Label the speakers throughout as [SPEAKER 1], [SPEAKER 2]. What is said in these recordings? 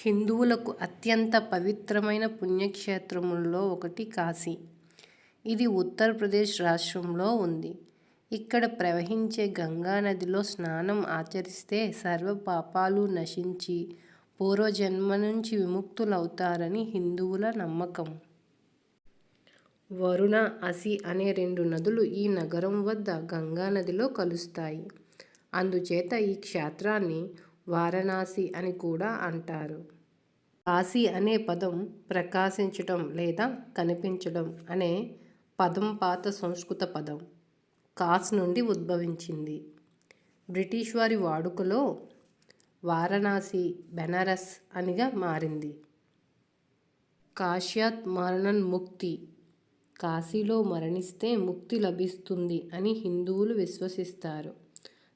[SPEAKER 1] హిందువులకు అత్యంత పవిత్రమైన పుణ్యక్షేత్రముల్లో ఒకటి కాశీ. ఇది ఉత్తరప్రదేశ్ రాష్ట్రంలో ఉంది. ఇక్కడ ప్రవహించే గంగా నదిలో స్నానం ఆచరిస్తే సర్వ పాపాలు నశించి పూర్వజన్మ నుంచి విముక్తులవుతారని హిందువుల నమ్మకం. వరుణ, అసి అనే 2 నదులు ఈ నగరం వద్ద గంగా నదిలో కలుస్తాయి. అందుచేత ఈ క్షేత్రాన్ని వారణాసి అని కూడా అంటారు. కాశీ అనే పదం ప్రకాశించటం లేదా కనిపించడం అనే పదం పాత సంస్కృత పదం కాస్ నుండి ఉద్భవించింది. బ్రిటిష్ వారి వాడుకలో వారణాసి బెనారస్ అనిగా మారింది. కాశ్యాత్ మరణన్ ముక్తి, కాశీలో మరణిస్తే ముక్తి లభిస్తుంది అని హిందువులు విశ్వసిస్తారు.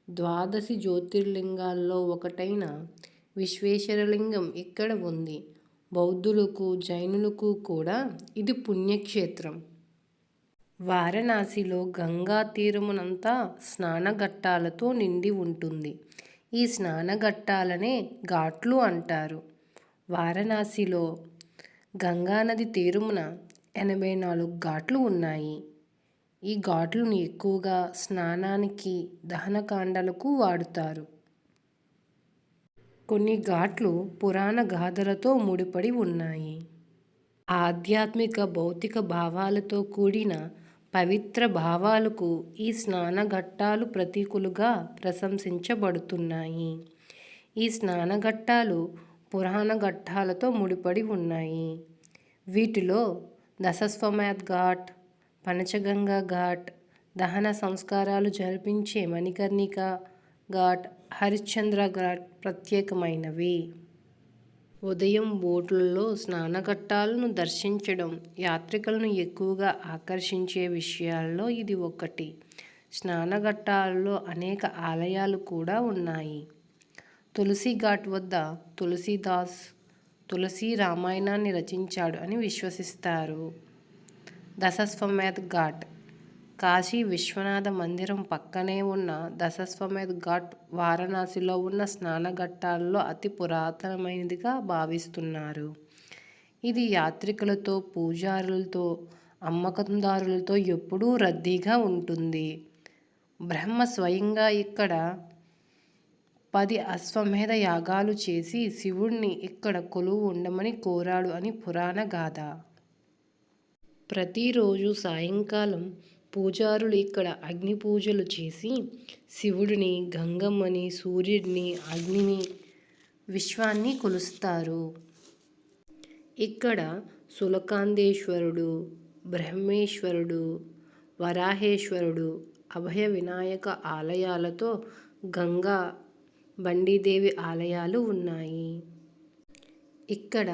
[SPEAKER 1] ద్వాదశి జ్యోతిర్లింగాల్లో ఒకటైన విశ్వేశ్వరలింగం ఇక్కడ ఉంది. బౌద్ధులకు, జైనులకు కూడా ఇది పుణ్యక్షేత్రం. వారణాసిలో గంగా తీరమునంతా స్నానఘట్టాలతో నిండి ఉంటుంది. ఈ స్నానఘట్టాలనే ఘాట్లు అంటారు. వారణాసిలో గంగానది తీరమున 84 ఘాట్లు ఉన్నాయి. ఈ ఘాట్లను ఎక్కువగా స్నానానికి, దహనకాండలకు వాడుతారు. కొన్ని ఘాట్లు పురాణ గాథలతో ముడిపడి ఉన్నాయి. ఆధ్యాత్మిక, భౌతిక భావాలతో కూడిన పవిత్ర భావాలకు ఈ స్నానఘట్టాలు ప్రతీకలుగా ప్రశంసించబడుతున్నాయి. ఈ స్నానఘట్టాలు పురాణ ఘట్టాలతో ముడిపడి ఉన్నాయి. వీటిలో దశాశ్వమేధ్ ఘాట్, పంచగంగా ఘాట్, దహన సంస్కారాలు జరిపించే మణికర్ణికా ఘాట్, హరిశ్చంద్ర ఘాట్ ప్రత్యేకమైనవి. ఉదయం బోట్లలో స్నానఘట్టాలను దర్శించడం యాత్రికులను ఎక్కువగా ఆకర్షించే విషయాల్లో ఇది ఒకటి. స్నానఘట్టాలలో అనేక ఆలయాలు కూడా ఉన్నాయి. తులసి ఘాట్ వద్ద తులసీదాస్ తులసి రామాయణాన్ని రచించాడు అని విశ్వసిస్తారు. దశాశ్వమేధ్ ఘాట్, కాశీ విశ్వనాథ మందిరం పక్కనే ఉన్న దశాశ్వమేధ్ ఘాట్ వారణాసిలో ఉన్న స్నానఘట్టాల్లో అతి పురాతనమైనదిగా భావిస్తున్నారు. ఇది యాత్రికులతో, పూజారులతో, అమ్మకందారులతో ఎప్పుడూ రద్దీగా ఉంటుంది. బ్రహ్మ స్వయంగా ఇక్కడ 10 అశ్వమేధ యాగాలు చేసి శివుణ్ణి ఇక్కడ కొలువు ఉండమని కోరాడు అని పురాణ గాథ. ప్రతిరోజు సాయంకాలం పూజారులు ఇక్కడ అగ్ని పూజలు చేసి శివుడిని, గంగమ్మని, సూర్యుడిని, అగ్నిని, విశ్వాన్ని కొలుస్తారు. ఇక్కడ సులకాందేశ్వరుడు, బ్రహ్మేశ్వరుడు, వరాహేశ్వరుడు, అభయ వినాయక ఆలయాలతో గంగా బండీదేవి ఆలయాలు ఉన్నాయి. ఇక్కడ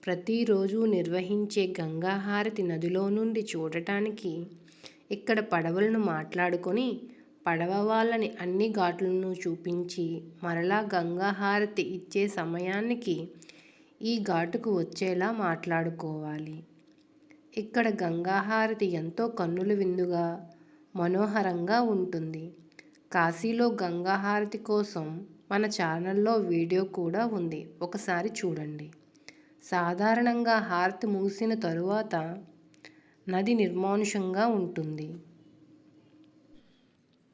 [SPEAKER 1] ప్రతిరోజు నిర్వహించే గంగాహారతి నదిలో నుండి చూడటానికి ఇక్కడ పడవలను మాట్లాడుకొని పడవ వాళ్ళని అన్ని ఘాట్లను చూపించి మరలా గంగాహారతి ఇచ్చే సమయానికి ఈ ఘాటుకు వచ్చేలా మాట్లాడుకోవాలి. ఇక్కడ గంగాహారతి ఎంతో కన్నుల విందుగా, మనోహరంగా ఉంటుంది. కాశీలో గంగాహారతి కోసం మన ఛానల్లో వీడియో కూడా ఉంది, ఒకసారి చూడండి. సాధారణంగా హారతి ముగిసిన తరువాత నది నిర్మానుషంగా ఉంటుంది.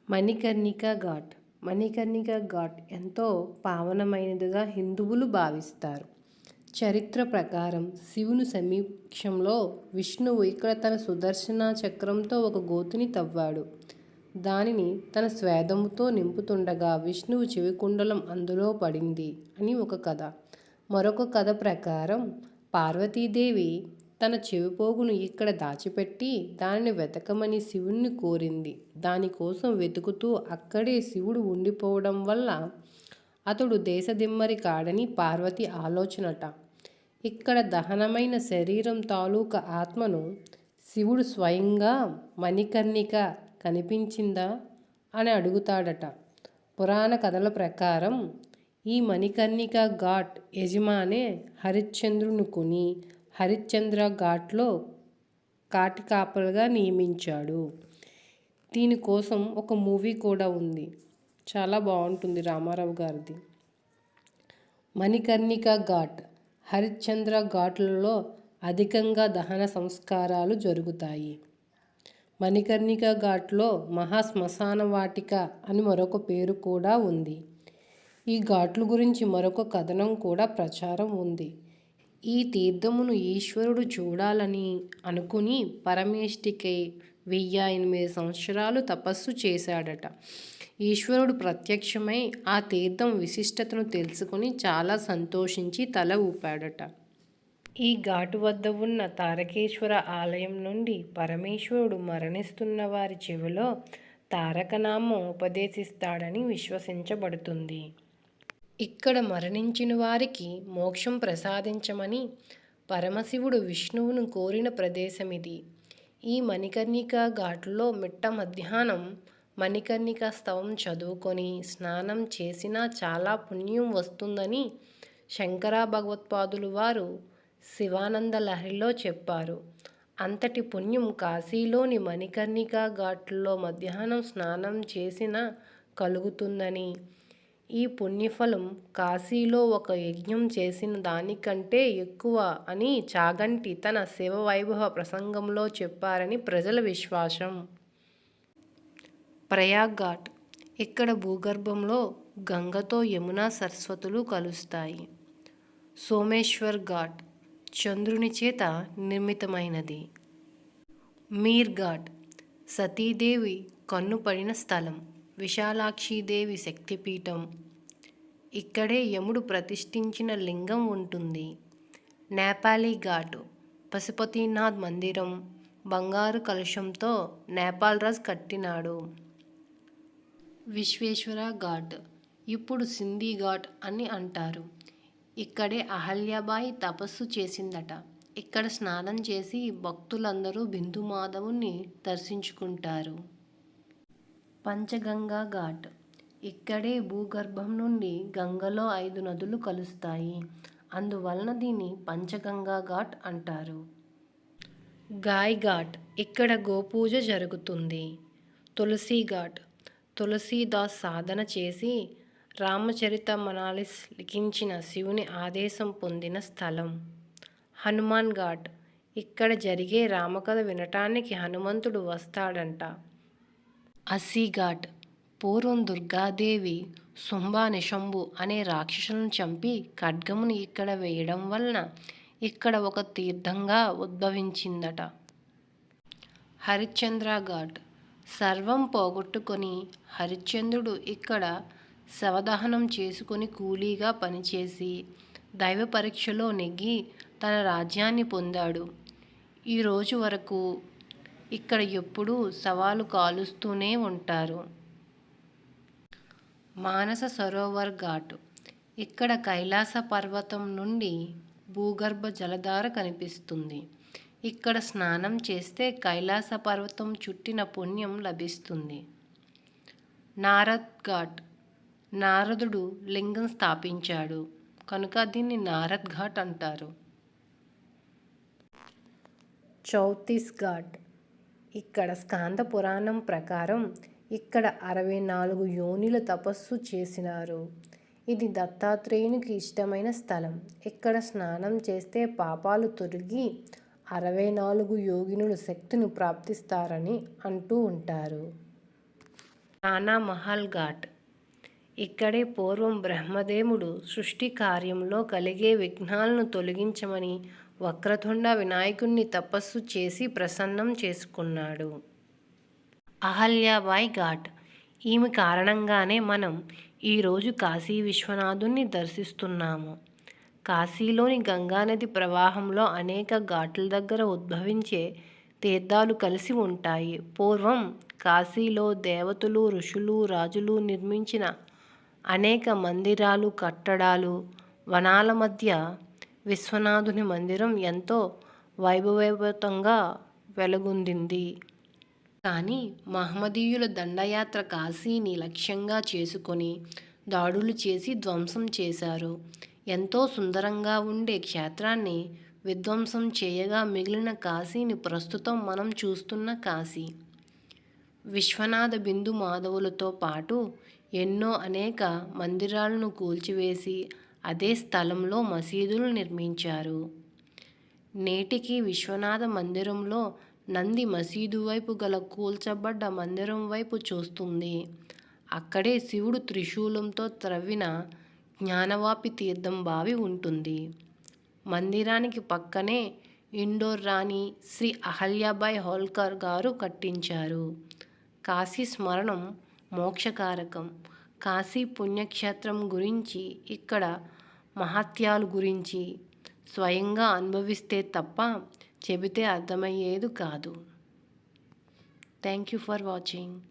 [SPEAKER 1] మణికర్ణికా ఘాట్, మణికర్ణికా ఘాట్ ఎంతో పావనమైనదిగా హిందువులు భావిస్తారు. చరిత్ర ప్రకారం శివుని సమక్షంలో విష్ణువు ఇక్కడ తన సుదర్శన చక్రంతో ఒక గోతిని తవ్వాడు. దానిని తన స్వేదముతో నింపుతుండగా విష్ణువు చెవికుండలం అందులో పడింది అని ఒక కథ. మరొక కథ ప్రకారం పార్వతీదేవి తన చెవిపోగును ఇక్కడ దాచిపెట్టి దానిని వెతకమని శివుణ్ణి కోరింది. దానికోసం వెతుకుతూ అక్కడే శివుడు ఉండిపోవడం వల్ల అతడు దేశదిమ్మరి కాడని పార్వతి ఆలోచనట. ఇక్కడ దహనమైన శరీరం తాలూకా ఆత్మను శివుడు స్వయంగా మణికర్ణిక కనిపించిందా అని అడుగుతాడట. పురాణ కథల ప్రకారం ఈ మణికర్ణికా ఘాట్ యజమానే హరిశ్చంద్రుని కొని హరిశ్చంద్ర ఘాట్లో కాటి కాపరిగా నియమించాడు. దీనికోసం ఒక మూవీ కూడా ఉంది, చాలా బాగుంటుంది, రామారావు గారిది. మణికర్ణికా ఘాట్ హరిశ్చంద్ర ఘాట్లలో అధికంగా దహన సంస్కారాలు జరుగుతాయి. మణికర్ణికా ఘాట్లో మహాశ్మశాన వాటిక అని మరొక పేరు కూడా ఉంది. ఈ ఘాట్ల గురించి మరొక కథనం కూడా ప్రచారం ఉంది. ఈ తీర్థమును ఈశ్వరుడు చూడాలని అనుకుని పరమేష్టికై 1008 సంవత్సరాలు తపస్సు చేశాడట. ఈశ్వరుడు ప్రత్యక్షమై ఆ తీర్థం విశిష్టతను తెలుసుకుని చాలా సంతోషించి తల ఊపాడట. ఈ ఘాటు వద్ద ఉన్న తారకేశ్వర ఆలయం నుండి పరమేశ్వరుడు మరణిస్తున్న వారి చెవిలో తారకనామం ఉపదేశిస్తాడని విశ్వసించబడుతుంది. ఇక్కడ మరణించిన వారికి మోక్షం ప్రసాదించమని పరమశివుడు విష్ణువును కోరిన ప్రదేశమిది. ఈ మణికర్ణికా ఘాట్లో మిట్ట మధ్యాహ్నం మణికర్ణికా స్తవం చదువుకొని స్నానం చేసినా చాలా పుణ్యం వస్తుందని శంకర భగవత్పాదులు వారు శివానంద లహరిలో చెప్పారు. అంతటి పుణ్యం కాశీలోని మణికర్ణికా ఘాట్లో మధ్యాహ్నం స్నానం చేసినా కలుగుతుందని, ఈ పుణ్యఫలం కాశీలో ఒక యజ్ఞం చేసిన దానికంటే ఎక్కువ అని చాగంటి తన శివవైభవ ప్రసంగంలో చెప్పారని ప్రజల విశ్వాసం. ప్రయాగ్ ఘాట్. ఇక్కడ భూగర్భంలో గంగతో యమునా సరస్వతులు కలుస్తాయి. సోమేశ్వర్ ఘాట్ చంద్రుని చేత నిర్మితమైనది. మీర్ ఘాట్ సతీదేవి కన్ను పడిన స్థలం. విశాలాక్షీదేవి శక్తిపీఠం. ఇక్కడే యముడు ప్రతిష్ఠించిన లింగం ఉంటుంది. నేపాలీ ఘాట్ పశుపతినాథ్ మందిరం. బంగారు కలశంతో నేపాల్ రాజు కట్టినాడు. విశ్వేశ్వర ఘాట్ ఇప్పుడు సింధీ ఘాట్ అని అంటారు. ఇక్కడే అహల్యాబాయి తపస్సు చేసిందట. ఇక్కడ స్నానం చేసి భక్తులందరూ బిందు మాధవుని దర్శించుకుంటారు. పంచగంగా ఘాట్. ఇక్కడే భూగర్భం నుండి గంగలో 5 నదులు కలుస్తాయి. అందువలన దీన్ని పంచగంగా ఘాట్ అంటారు. గాయ్ ఘాట్. ఇక్కడ గోపూజ జరుగుతుంది. తులసి ఘాట్ తులసీదాస్ సాధన చేసి రామచరితమానస్ లిఖించిన శివుని ఆదేశం పొందిన స్థలం. హనుమాన్ ఘాట్. ఇక్కడ జరిగే రామకథ వినటానికి హనుమంతుడు వస్తాడంట. అస్సీ ఘాట్. పూర్వం దుర్గాదేవి శుంభనిశుంభు అనే రాక్షసులను చంపి ఖడ్గమును ఇక్కడ వేయడం వలన ఇక్కడ ఒక తీర్థంగా ఉద్భవించిందట. హరిశ్చంద్ర ఘాట్. సర్వం పోగొట్టుకొని హరిశ్చంద్రుడు ఇక్కడ శవదహనం చేసుకుని కూలీగా పనిచేసి దైవ పరీక్షలో నెగ్గి తన రాజ్యాన్ని పొందాడు. ఈ రోజు వరకు ఇక్కడ ఎప్పుడూ శవాలు కాలుస్తూనే ఉంటారు. మానస సరోవర్ ఘాట్. ఇక్కడ కైలాస పర్వతం నుండి భూగర్భ జలధార కనిపిస్తుంది. ఇక్కడ స్నానం చేస్తే కైలాస పర్వతం చుట్టిన పుణ్యం లభిస్తుంది. నారద్ ఘాట్. నారదుడు లింగం స్థాపించాడు కనుక దీన్ని నారద్ ఘాట్ అంటారు. చౌతీస్ ఘాట్. ఇక్కడ స్కాంద పురాణం ప్రకారం ఇక్కడ 64 యోనిల తపస్సు చేసినారు. ఇది దత్తాత్రేయునికి ఇష్టమైన స్థలం. ఇక్కడ స్నానం చేస్తే పాపాలు తొలగి 64 యోగినుల శక్తిని ప్రాప్తిస్తారని అంటూ ఉంటారు. నానా మహల్ ఘాట్. ఇక్కడే పూర్వం బ్రహ్మదేవుడు సృష్టి కార్యంలో కలిగే విఘ్నాలను తొలగించమని వక్రతుండ వినాయకుణ్ణి తపస్సు చేసి ప్రసన్నం చేసుకున్నాడు. అహల్యాబాయి ఘాట్. ఈమె కారణంగానే మనం ఈరోజు కాశీ విశ్వనాథుణ్ణి దర్శిస్తున్నాము. కాశీలోని గంగానది ప్రవాహంలో అనేక ఘాట్ల దగ్గర ఉద్భవించే తీర్థాలు కలిసి ఉంటాయి. పూర్వం కాశీలో దేవతలు, ఋషులు, రాజులు నిర్మించిన అనేక మందిరాలు, కట్టడాలు, వనాల మధ్య విశ్వనాథుని మందిరం ఎంతో వైభవోపేతంగా వెలుగొందింది. కానీ మహమ్మదీయుల దండయాత్ర కాశీని లక్ష్యంగా చేసుకొని దాడులు చేసి ధ్వంసం చేశారు. ఎంతో సుందరంగా ఉండే క్షేత్రాన్ని విధ్వంసం చేయగా మిగిలిన కాశీని ప్రస్తుతం మనం చూస్తున్న కాశీ. విశ్వనాథ బిందు మాధవులతో పాటు ఎన్నో అనేక మందిరాలను కూల్చివేసి అదే స్థలంలో మసీదులు నిర్మించారు. నేటికి విశ్వనాథ మందిరంలో నంది మసీదు వైపు గల కూల్చబడ్డ మందిరం వైపు చూస్తుంది. అక్కడే శివుడు త్రిశూలంతో త్రవ్విన జ్ఞానవాపి తీర్థం బావి ఉంటుంది. మందిరానికి పక్కనే ఇండోర్ రాణి శ్రీ అహల్యాబాయి హోల్కర్ గారు కట్టించారు. కాశీ స్మరణం మోక్షకారకం. కాశీ పుణ్యక్షేత్రం గురించి, ఇక్కడ మహత్యాలు గురించి స్వయంగా అనుభవిస్తే తప్ప చెబితే అర్థమయ్యేది కాదు. Thank you for watching.